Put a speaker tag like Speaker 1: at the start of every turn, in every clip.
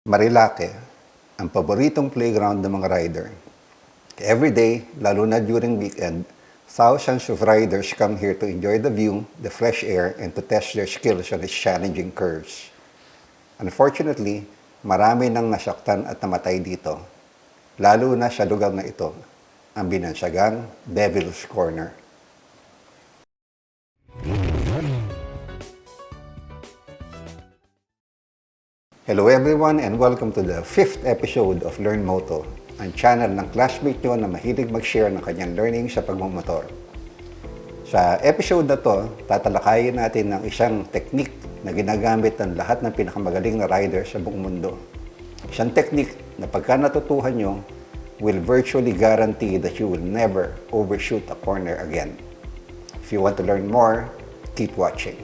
Speaker 1: Marilake, ang paboritong playground ng mga rider. Every day, lalo na during weekend, thousands of riders come here to enjoy the view, the fresh air, and to test their skills on its challenging curves. Unfortunately, marami nang nasaktan at namatay dito, lalo na sa lugar na ito, ang binansagang Devil's Corner. Hello everyone and welcome to the 5th episode of Learn Moto, ang channel ng classmate nyo na mahilig mag-share ng kanyang learning sa pagmumotor. Sa episode na to, tatalakayin natin ng isang technique na ginagamit ng lahat ng pinakamagaling na rider sa buong mundo. Isang technique na pagka natutuhan nyo, will virtually guarantee that you will never overshoot a corner again. If you want to learn more, keep watching.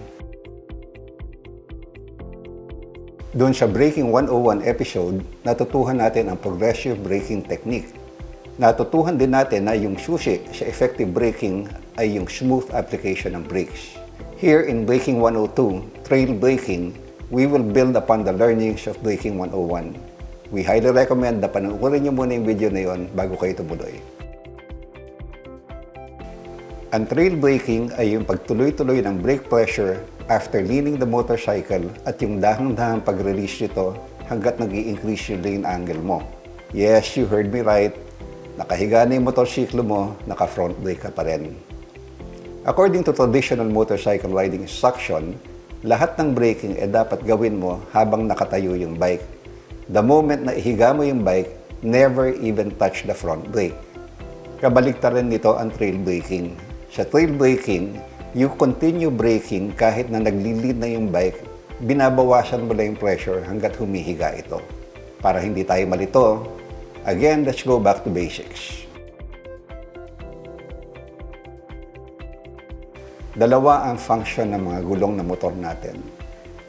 Speaker 1: Doon sa Braking 101 episode, natutuhan natin ang progressive braking technique. Natutuhan din natin na yung susi sa effective braking ay yung smooth application ng brakes. Here in Braking 102, Trail Braking, we will build upon the learnings of Braking 101. We highly recommend na panoorin niyo muna yung video na yon bago kayo tumuloy. Ang trail braking ay yung pagtuloy-tuloy ng brake pressure after leaning the motorcycle at yung dahang-dahang pag-release nito hanggat nag-i-increase yung lane angle mo. Yes, you heard me right. Nakahiga na yung motorsiklo mo, naka-front brake ka pa rin. According to traditional motorcycle riding instruction, lahat ng braking ay dapat gawin mo habang nakatayo yung bike. The moment na ihiga mo yung bike, never even touch the front brake. Kabaligtaran nito ang trail braking. Sa trail braking, you continue braking kahit na nagli-lead na yung bike, binabawasan mo lang yung pressure hanggat humihiga ito. Para hindi tayo malito, again, let's go back to basics. Dalawa ang function ng mga gulong na motor natin.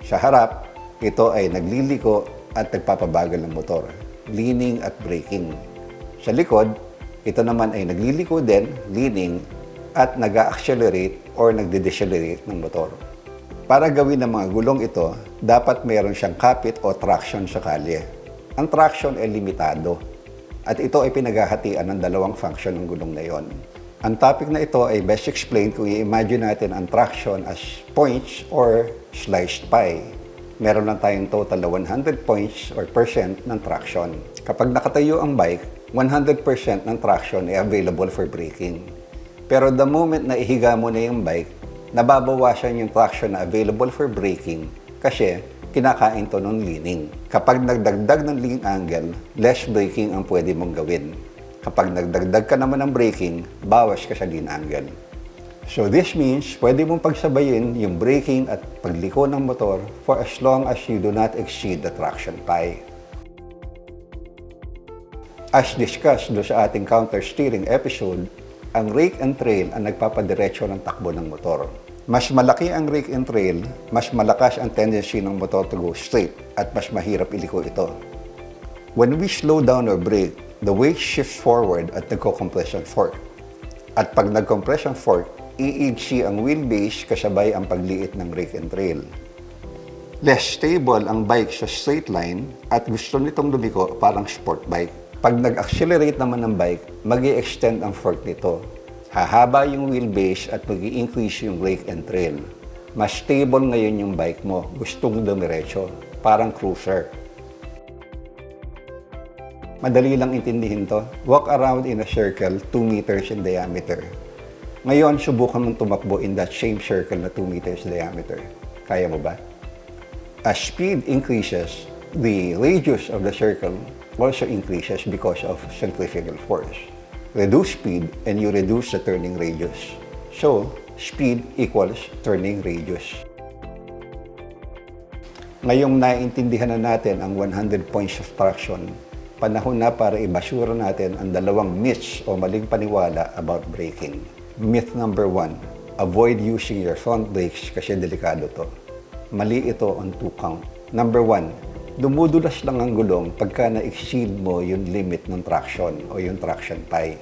Speaker 1: Sa harap, ito ay nagliliko at nagpapabagal ng motor, leaning at braking. Sa likod, ito naman ay nagliliko din, leaning, at nag-accelerate or nagde-decelerate ng motor. Para gawin ang mga gulong ito, dapat mayroon siyang kapit o traction sa kalye. Ang traction ay limitado at ito ay pinaghahatian ng dalawang function ng gulong na yon. Ang topic na ito ay best explained kung i-imagine natin ang traction as points or sliced pie. Meron lang tayong total na 100 points or percent ng traction. Kapag nakatayo ang bike, 100% ng traction ay available for braking. Pero the moment na ihiga mo na yung bike, nababawasan yung traction na available for braking kasi kinakain to ng leaning. Kapag nagdagdag ng lean angle, less braking ang pwede mong gawin. Kapag nagdagdag ka naman ng braking, bawas ka sa lean angle. So this means pwede mong pagsabayin yung braking at pagliko ng motor for as long as you do not exceed the traction pie. As discussed do sa ating counter steering episode, ang rake and trail ang nagpapadiretso ng takbo ng motor. Mas malaki ang rake and trail, mas malakas ang tendency ng motor to go straight at mas mahirap iliko ito. When we slow down or brake, the weight shifts forward at nagko-compression fork. At pag nag-compression fork, iigsi ang wheelbase kasabay ang pagliit ng rake and trail. Less stable ang bike sa straight line at gusto nitong lumiko parang sport bike. Pag nag-accelerate naman ng bike, mag-i-extend ang fork nito. Hahaba yung wheelbase at mag-i-increase yung rake and trail. Mas stable ngayon yung bike mo, gustong dumiretso, parang cruiser. Madali lang intindihin to. Walk around in a circle 2 meters in diameter. Ngayon, subukan mong tumakbo in that same circle na 2 meters diameter. Kaya mo ba? As speed increases, the radius of the circle also increases because of centrifugal force. Reduce speed and you reduce the turning radius. So, speed equals turning radius. Ngayong naiintindihan na natin ang 100 points of traction, panahon na para ibasura natin ang dalawang myths o maling paniwala about braking. Myth number 1, avoid using your front brakes kasi delikado to. Mali ito on 2 count. Number 1, dumudulas lang ang gulong pagka na-exceed mo yung limit ng traction o yung traction pie.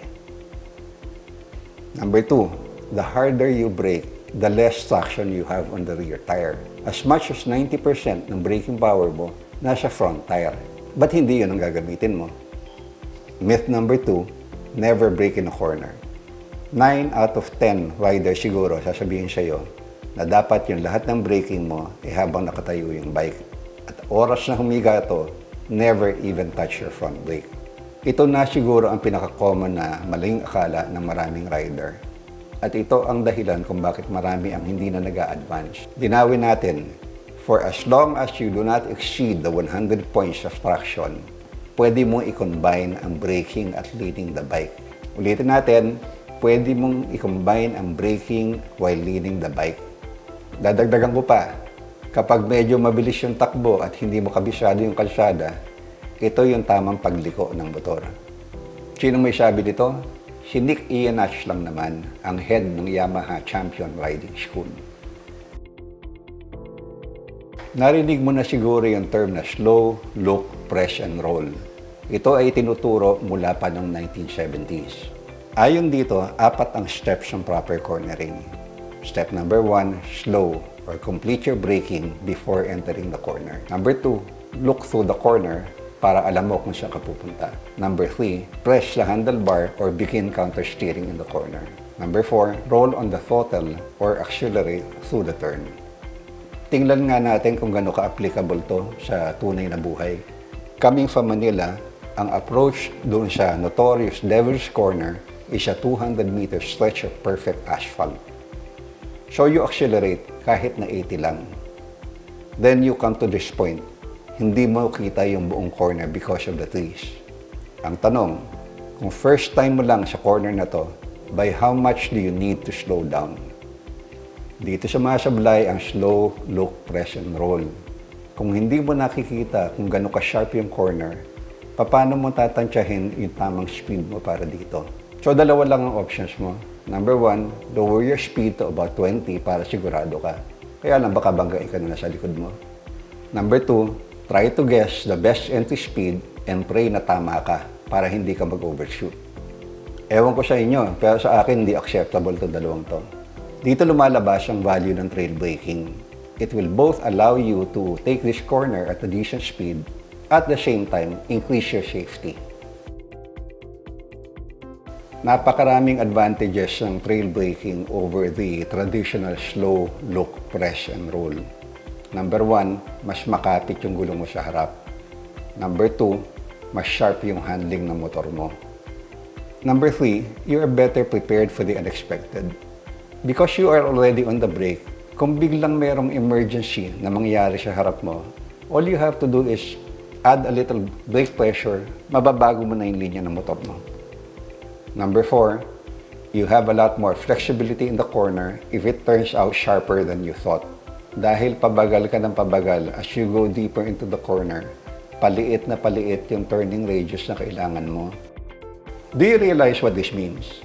Speaker 1: Number 2, the harder you brake, the less traction you have on the rear tire. As much as 90% ng braking power mo nasa front tire. ba't hindi yun ang gagamitin mo? Myth number 2, never brake in a corner. 9 out of 10 riders siguro sasabihin sa'yo na dapat yung lahat ng braking mo habang nakatayo yung bike. At oras na humiga ito, never even touch your front brake. Ito na siguro ang pinaka-common na maling akala ng maraming rider. At ito ang dahilan kung bakit marami ang hindi na nag-a-advance. Dinawin natin, for as long as you do not exceed the 100 points of traction, pwede mong i-combine ang braking at leading the bike. Ulitin natin, pwede mong i-combine ang braking while leading the bike. Dadagdagan ko pa, kapag medyo mabilis yung takbo at hindi mo kabisado yung kalsada, ito yung tamang pagliko ng motor. Sino may sabi dito? Si Nick Iannacci lang naman, ang head ng Yamaha Champion Riding School. Narinig mo na siguro yung term na slow, look, press, and roll. Ito ay tinuturo mula pa noong 1970s. Ayon dito, 4 ang steps ng proper cornering. Step number 1, slow or complete your braking before entering the corner. Number 2, look through the corner para alam mo kung saan ka pupunta. Number 3, press the handlebar or begin counter-steering in the corner. Number 4, roll on the throttle or accelerate through the turn. Tingnan nga natin kung gaano ka-applicable to sa tunay na buhay. Coming from Manila, ang approach doon sa notorious Devil's Corner is a 200-meter stretch of perfect asphalt. So you accelerate kahit na 80 lang. Then you come to this point. Hindi mo kita yung buong corner because of the trees. Ang tanong, kung first time mo lang sa corner na to, by how much do you need to slow down? Dito sa masablay ang slow, look, press, and roll. Kung hindi mo nakikita kung gano'n ka-sharp yung corner, paano mo tatansyahin yung tamang speed mo para dito? So, dalawa lang ang options mo. Number 1, lower your speed to about 20 para sigurado ka. Kaya lang baka banggain ka na sa likod mo. Number 2, try to guess the best entry speed and pray na tama ka para hindi ka mag-overshoot. Ewan ko sa inyo, pero sa akin hindi acceptable to dalawang to. Dito lumalabas ang value ng trail braking. It will both allow you to take this corner at a decent speed, at the same time, increase your safety. Napakaraming advantages ng trail braking over the traditional slow, look, press, and roll. Number 1, mas makapit yung gulong mo sa harap. Number 2, mas sharp yung handling ng motor mo. Number 3, you are better prepared for the unexpected. Because you are already on the brake, kung biglang merong emergency na mangyari sa harap mo, all you have to do is add a little brake pressure, mababago mo na yung linya ng motor mo. Number 4, you have a lot more flexibility in the corner if it turns out sharper than you thought. Dahil pabagal ka ng pabagal as you go deeper into the corner, paliit na paliit yung turning radius na kailangan mo. Do you realize what this means?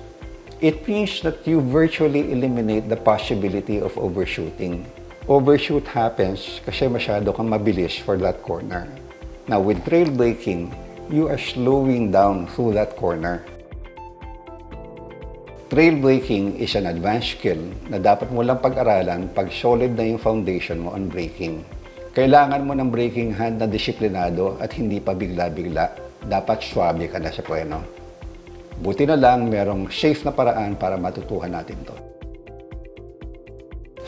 Speaker 1: It means that you virtually eliminate the possibility of overshooting. Overshoot happens kasi masyado kang mabilis for that corner. Now, with trail braking, you are slowing down through that corner. Trail braking is an advanced skill na dapat mo lang pag-aralan pag solid na yung foundation mo on braking. Kailangan mo ng braking hand na disiplinado at hindi pa bigla-bigla. Dapat swabe ka na sa preno. Buti na lang merong safe na paraan para matutuhan natin to.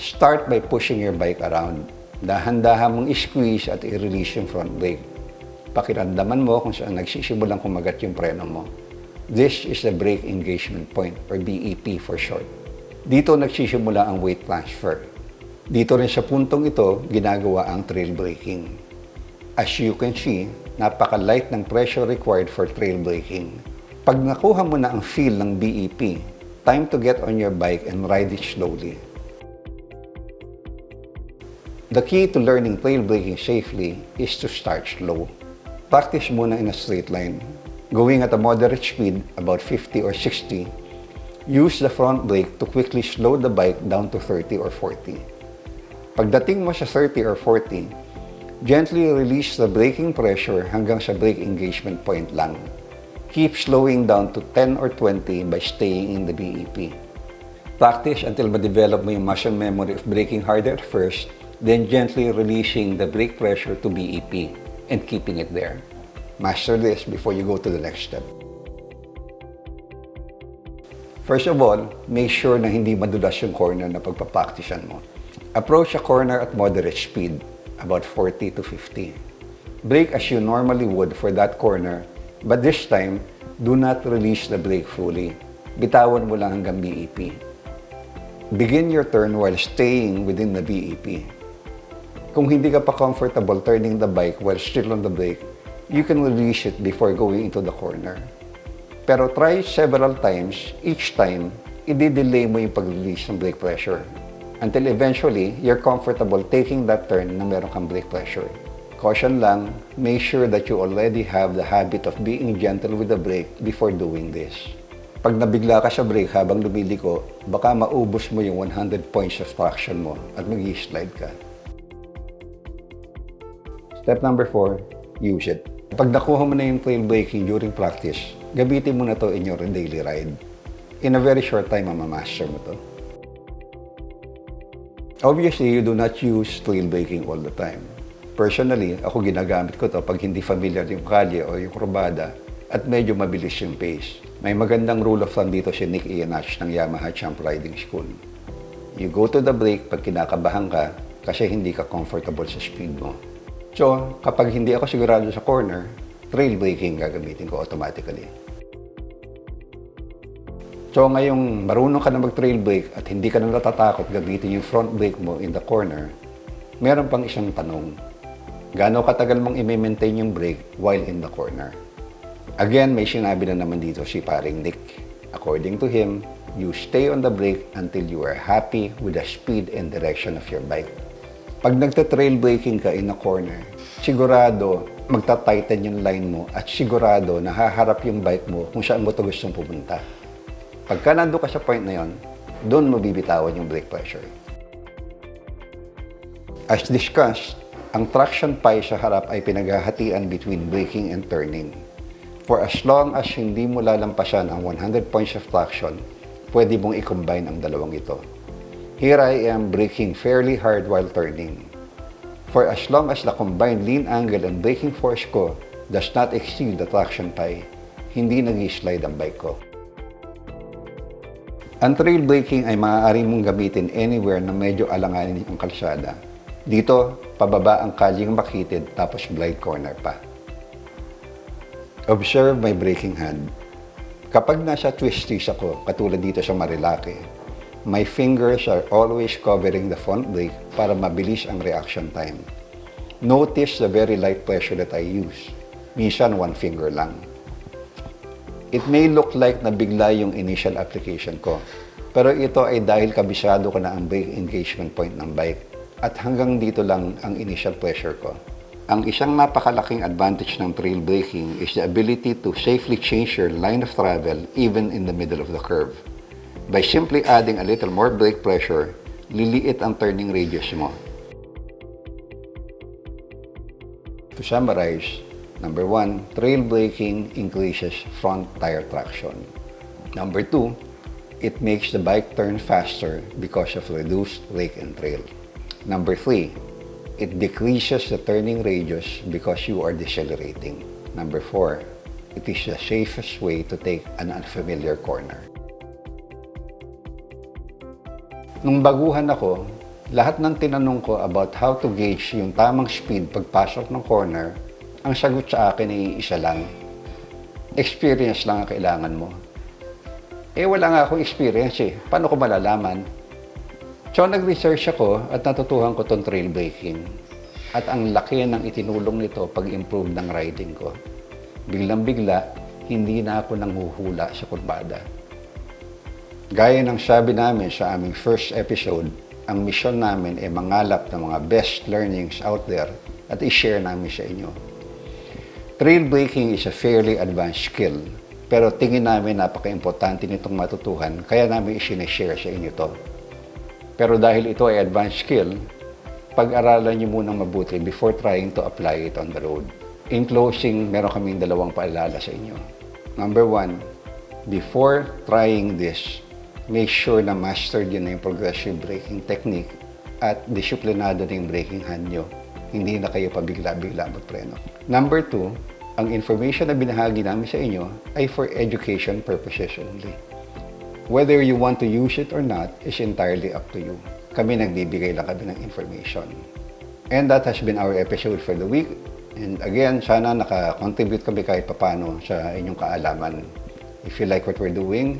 Speaker 1: Start by pushing your bike around. Dahan-dahan mong i-squeeze at i-release yung front brake. Pakiramdaman mo kung saan nagsisimulang kumagat yung preno mo. This is the brake engagement point, or BEP for short. Dito nagsisimula ang weight transfer. Dito rin sa puntong ito, ginagawa ang trail braking. As you can see, napaka-light ng pressure required for trail braking. Pag nakuha mo na ang feel ng BEP, time to get on your bike and ride it slowly. The key to learning trail braking safely is to start slow. Practice muna in a straight line. Going at a moderate speed, about 50 or 60, use the front brake to quickly slow the bike down to 30 or 40. Pagdating mo sa 30 or 40, gently release the braking pressure hanggang sa brake engagement point lang. Keep slowing down to 10 or 20 by staying in the BEP. Practice until ma-develop mo yung muscle memory of braking harder at first, then gently releasing the brake pressure to BEP and keeping it there. Master this before you go to the next step. First of all, make sure na hindi madulas yung corner na pagpapraktisan mo. Approach a corner at moderate speed, about 40 to 50. Brake as you normally would for that corner, but this time, do not release the brake fully. Bitawan mo lang hanggang BEP. Begin your turn while staying within the BEP. Kung hindi ka pa comfortable turning the bike while still on the brake, you can release it before going into the corner. Pero try several times, each time, i-delay mo yung pag-release ng brake pressure until eventually, you're comfortable taking that turn na meron kang brake pressure. Caution lang, make sure that you already have the habit of being gentle with the brake before doing this. Pag nabigla ka sa brake habang lumiliko, baka maubos mo yung 100 points of traction mo at mag-slide ka. Step number 4, use it. Pag nakuha mo na yung trail braking during practice, gamitin mo na to in your daily ride. In a very short time, mamamaster mo to. Obviously, you do not use trail braking all the time. Personally, ako ginagamit ko to pag hindi familiar yung kalye o yung kurbada at medyo mabilis yung pace. May magandang rule of thumb dito si Nick Iannach ng Yamaha Champ Riding School. You go to the brake pag kinakabahan ka kasi hindi ka comfortable sa speed mo. So, kapag hindi ako sigurado sa corner, trail braking gagamitin ko automatically. So, ngayong marunong ka na mag-trail brake at hindi ka na natatakot gamitin yung front brake mo in the corner, meron pang isang tanong. Gaano katagal mong i-maintain yung brake while in the corner? Again, may sinabi na naman dito si paring Nick. According to him, you stay on the brake until you are happy with the speed and direction of your bike. Pag nagta-trail braking ka in a corner, sigurado magta-tighten yung line mo at sigurado nahaharap yung bike mo kung saan mo ito gustong pumunta. Pagka nando ka sa point na yon, doon mo bibitawan yung brake pressure. As discussed, ang traction pie sa harap ay pinaghahatian between braking and turning. For as long as hindi mo lalampasan ang 100 points of traction, pwede mong i-combine ang dalawang ito. Here I am braking fairly hard while turning. For as long as the combined lean angle and braking force ko does not exceed the traction pie, hindi nag-slide ang bike ko. Ang trail braking ay maaari mong gamitin anywhere na medyo alanganin ang kalsada. Dito, pababa ang kalyeng makitid tapos blind corner pa. Observe my braking hand. Kapag nasa twisties ako, katulad dito sa Marilake, my fingers are always covering the front brake para mabilis ang reaction time. Notice the very light pressure that I use. Minsan, one finger lang. It may look like nabigla yung initial application ko, pero ito ay dahil kabisado ko na ang brake engagement point ng bike at hanggang dito lang ang initial pressure ko. Ang isang napakalaking advantage ng trail braking is the ability to safely change your line of travel even in the middle of the curve. By simply adding a little more brake pressure, liliit ang turning radius mo. To summarize, number 1, trail braking increases front tire traction. Number 2, it makes the bike turn faster because of reduced rake and trail. Number 3, it decreases the turning radius because you are decelerating. Number 4, it is the safest way to take an unfamiliar corner. Nung baguhan ako, lahat ng tinanong ko about how to gauge yung tamang speed pagpasok ng corner, ang sagot sa akin ay isa lang. Experience lang ang kailangan mo. Wala nga akong experience eh. Paano ko malalaman? So, nag-research ako at natutuhan ko itong trail braking. At ang laki ng itinulong nito pag-improve ng riding ko. Biglang-bigla, hindi na ako nanghuhula sa kurbada. Gaya ng sabi namin sa aming first episode, ang mission namin ay mangalap ng mga best learnings out there at i-share namin sa inyo. Trail braking is a fairly advanced skill, pero tingin namin napaka-importante nitong matutuhan, kaya namin i-share sa inyo to. Pero dahil ito ay advanced skill, pag-aralan niyo munang mabuti before trying to apply it on the road. In closing, meron kaming dalawang paalala sa inyo. Number 1, before trying this, make sure na mastered yun na yung progressive braking technique at disiplinado na yung braking hand nyo. Hindi na kayo pabigla-bigla magpreno. Number 2, Ang information na binahagi namin sa inyo ay for education purposes only. Whether you want to use it or not is entirely up to you. Kami nagbibigay lang kami ng information. And that has been our episode for the week. And again, sana naka-contribute kami kahit papano sa inyong kaalaman. If you like what we're doing,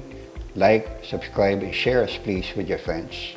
Speaker 1: like, subscribe, and share us please with your friends.